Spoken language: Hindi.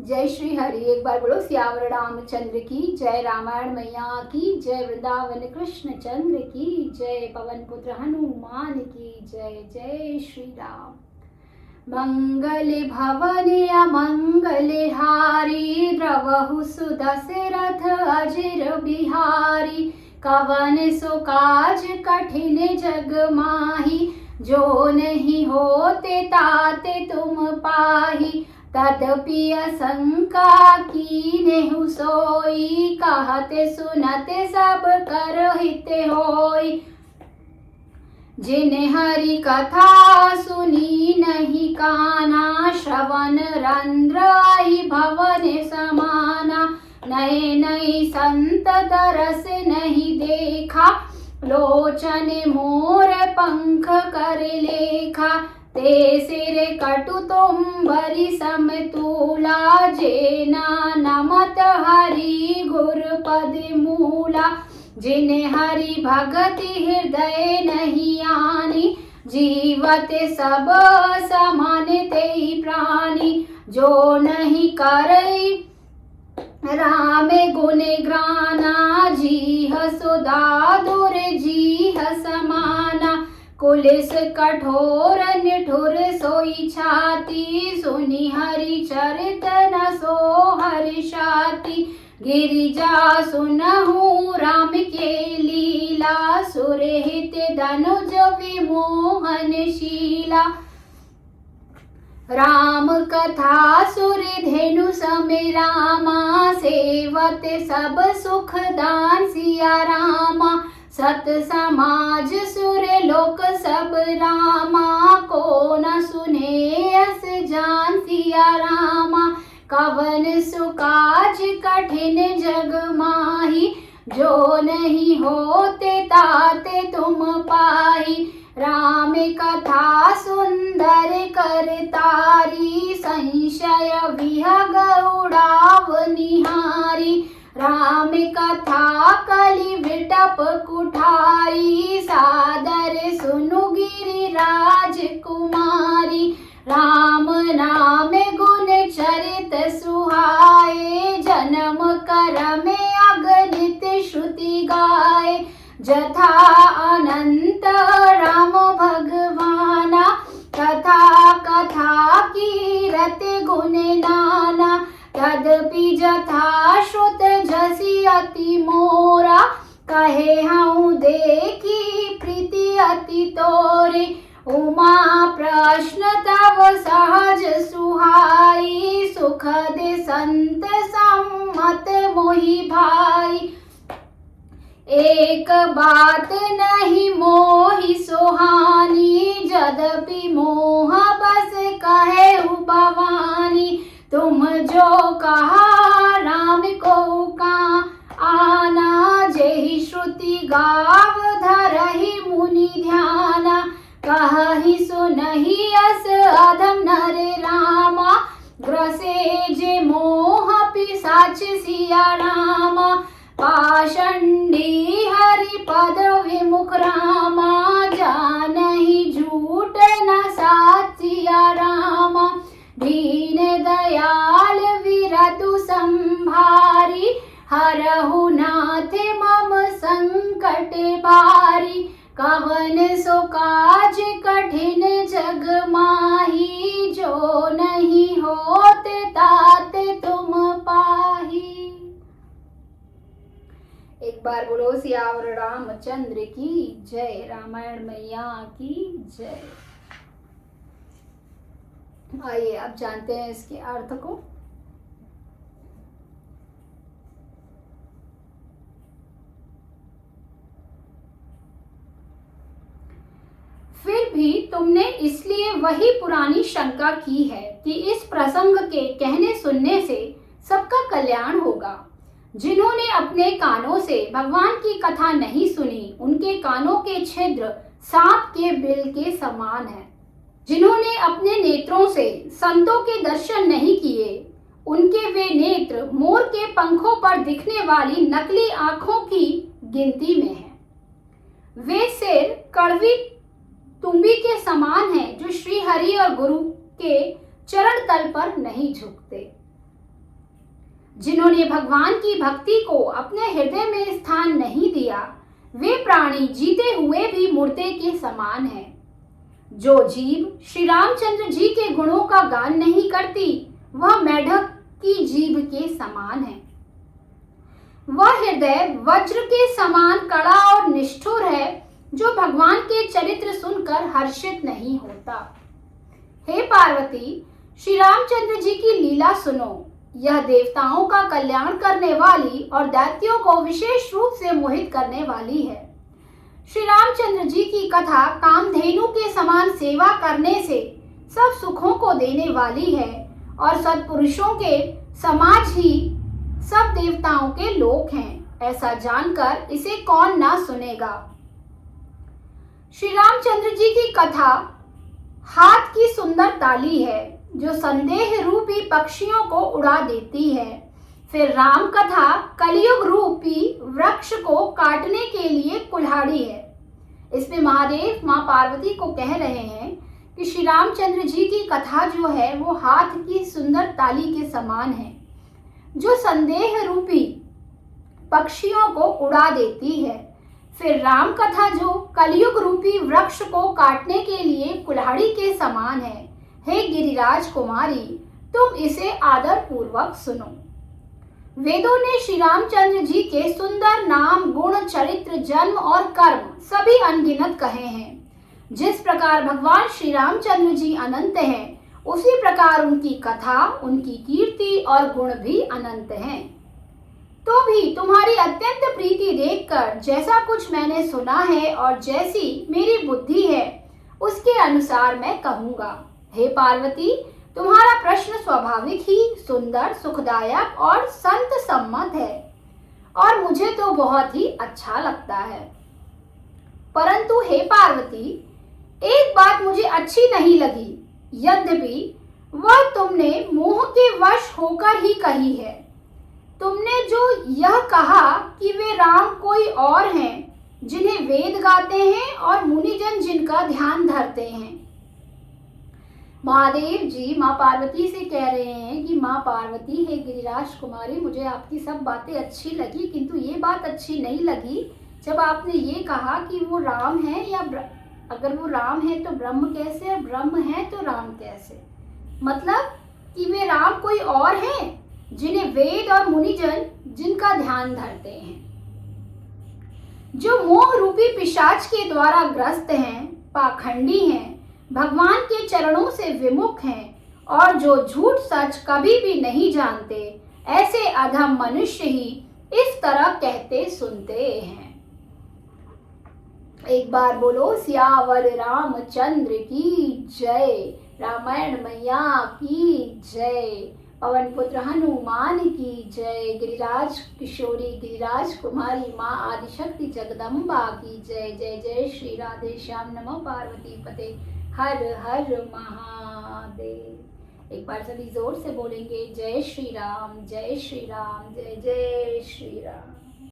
जय श्री हरि। एक बार बोलो सियावर रामचंद्र की जय, रामायण मैया की जय, वृंदावन कृष्ण चंद्र की जय, पवन पुत्र हनुमान की जय। जय श्री राम। मंगल भवन अमंगल हारी, द्रवहु सुदशरथ अजिर बिहारी। कवन सो काज कठिन जग माही, जो नहीं होते ताते तुम पाही। तदपि असंका कीन्हु सोई, कहते सुनते सब कर हित होई। जिन हरि कथा सुनी नहीं काना, श्रवण रंध्र आई भवन समाना। नए नए संत दरस नहीं देखा, लोचन मोर पंख कर लेखा। ते सिर कटु तुम्बरि समतूला, जेना नमत हरि गुर पद मूला। जिन हरि भगति हृदय नहीं आनी, जीवत सब समान तेहि प्राणी। जो नहीं करई राम गुण ग्राना, जीह सुधा दुर जीह समाना। कुलिस कठोर निठुर सोई छाती, सुनि हरि चरित न सो हर्षाति। गिरिजा सुनहु राम के लीला, सुरहित धनुज विमोहनशीला। राम कथा सुर धेनु सम रामा, सेवत सब सुख दान सिया रामा। सत समाज सुर लोक सब रामा, को न सुने अस जान सिया रामा। कवन सुकाज कठिन जग माही, जो नहीं होते ताते तुम पाही। राम कथा सुंदर करतारी, संशय विहग उड़ाव निहारी। राम कथा कलि विटप कुठारी, सादर सुनु गिरिराज कुमारी। राम नाम गुण चरित सुहाए, जन्म कर्म अगणित श्रुति गाए। जथा अनंत राम भगवाना, कथा कथा कीरत गुण नाना। तदपि जथा श्रुत जसी अति मोरा, कहे हूँ देखी प्रीति अति तोरे। उमा प्रश्न तव सहज सुहाई, सुखद संत सम्मत मोहि भाई। एक बात नहीं मोहि सुहानी, जदपि मोह बस कहे भवानी। तुम जो कहा राम को का आना, जेहि श्रुति गाव धरहि मुनि ध्याना। कहि सुनहि अस अधम नर रामा, ग्रसे जे मोह पिशाच सिया रामा। पाषंडी हरि पद विमुख रामा, जानहि झूठ न साच सिया रामा। दीन दयाल विरतु संभारी, हरहु नाथ मम संकट बारी। कवन सो काज कठिन जग माही, जो नहीं होते ताते तुम पाही। एक बार बोलो सियावर रामचंद्र की जय, रामायण मैया की जय। आइए अब जानते हैं इसके अर्थ को। फिर भी तुमने इसलिए वही पुरानी शंका की है कि इस प्रसंग के कहने सुनने से सबका कल्याण होगा। जिन्होंने अपने कानों से भगवान की कथा नहीं सुनी, उनके कानों के छिद्र सांप के बिल के समान हैं। जिन्होंने अपने नेत्रों से संतों के दर्शन नहीं किए, उनके वे नेत्र मोर के पंखों पर दिखने वाली नकली आंखों की गिनती में हैं। वे सिर कड़वी तुम्बी के समान हैं, जो श्री हरि और गुरु के चरण तल पर नहीं झुकते। जिन्होंने भगवान की भक्ति को अपने हृदय में स्थान नहीं दिया, वे प्राणी जीते हुए भी मुर्दे के समान हैं। जो जीभ श्री रामचंद्र जी के गुणों का गान नहीं करती, वह मेढक की जीभ के समान है। वह हृदय वज्र के समान कड़ा और निष्ठुर है, जो भगवान के चरित्र सुनकर हर्षित नहीं होता। हे पार्वती, श्री रामचंद्र जी की लीला सुनो। यह देवताओं का कल्याण करने वाली और दैत्यों को विशेष रूप से मोहित करने वाली है। श्री रामचंद्र जी की कथा कामधेनु के समान सेवा करने से सब सुखों को देने वाली है और सत्पुरुषों के समाज ही सब देवताओं के लोक हैं। ऐसा जानकर इसे कौन ना सुनेगा। श्री रामचंद्र जी की कथा हाथ की सुंदर ताली है, जो संदेह रूपी पक्षियों को उड़ा देती है। फिर राम कथा कलयुग रूपी वृक्ष को काटने के लिए कुल्हाड़ी है। इसमें महादेव माँ पार्वती को कह रहे हैं कि श्री रामचंद्र जी की कथा जो है वो हाथ की सुंदर ताली के समान है, जो संदेह रूपी पक्षियों को उड़ा देती है। फिर राम कथा जो कलयुग रूपी वृक्ष को काटने के लिए कुल्हाड़ी के समान है। हे गिरिराज कुमारी, तुम इसे आदर पूर्वक सुनो। वेदों ने श्री रामचंद्र जी के सुंदर नाम, गुण, चरित्र, जन्म और कर्म सभी अनगिनत कहे हैं। जिस प्रकार भगवान श्री रामचंद्र जी अनंत हैं, उसी प्रकार उनकी कथा, उनकी कीर्ति और गुण भी अनंत हैं। तो भी तुम्हारी अत्यंत प्रीति देखकर जैसा कुछ मैंने सुना है और जैसी मेरी बुद्धि है, उसके अनुसार मैं कहूँगा। हे पार्वती, तुम्हारा प्रश्न स्वाभाविक ही सुंदर, सुखदायक और संत सम्मत है और मुझे तो बहुत ही अच्छा लगता है। परंतु हे पार्वती, एक बात मुझे अच्छी नहीं लगी, यद्यपि वह तुमने मोह के वश होकर ही कही है। तुमने जो यह कहा कि वे राम कोई और हैं, जिन्हें वेद गाते हैं और मुनिजन जिनका ध्यान धरते हैं। महादेव जी माँ पार्वती से कह रहे हैं कि माँ पार्वती, हे गिरिराज कुमारी, मुझे आपकी सब बातें अच्छी लगी, किंतु ये बात अच्छी नहीं लगी जब आपने ये कहा कि वो राम है, या अगर वो राम है तो ब्रह्म कैसे, और ब्रह्म है तो राम कैसे। मतलब कि वे राम कोई और हैं, जिन्हें वेद और मुनिजन जिनका ध्यान धरते हैं, जो मोह रूपी पिशाच के द्वारा ग्रस्त हैं, पाखंडी हैं, भगवान के चरणों से विमुख हैं और जो झूठ सच कभी भी नहीं जानते, ऐसे अधम मनुष्य ही इस तरह कहते सुनते हैं। एक बार बोलो सियावर रामचंद्र की जय, रामायण मैया की जय, पवन पुत्र हनुमान की जय, गिरिराज किशोरी गिरिराज कुमारी माँ आदिशक्ति जगदम्बा की जय। जय जय श्री राधे श्याम, नमो पार्वती पते, हर हर महादेव। एक बार सभी जोर से बोलेंगे, जय श्री राम, जय श्री राम, जय जय श्री राम।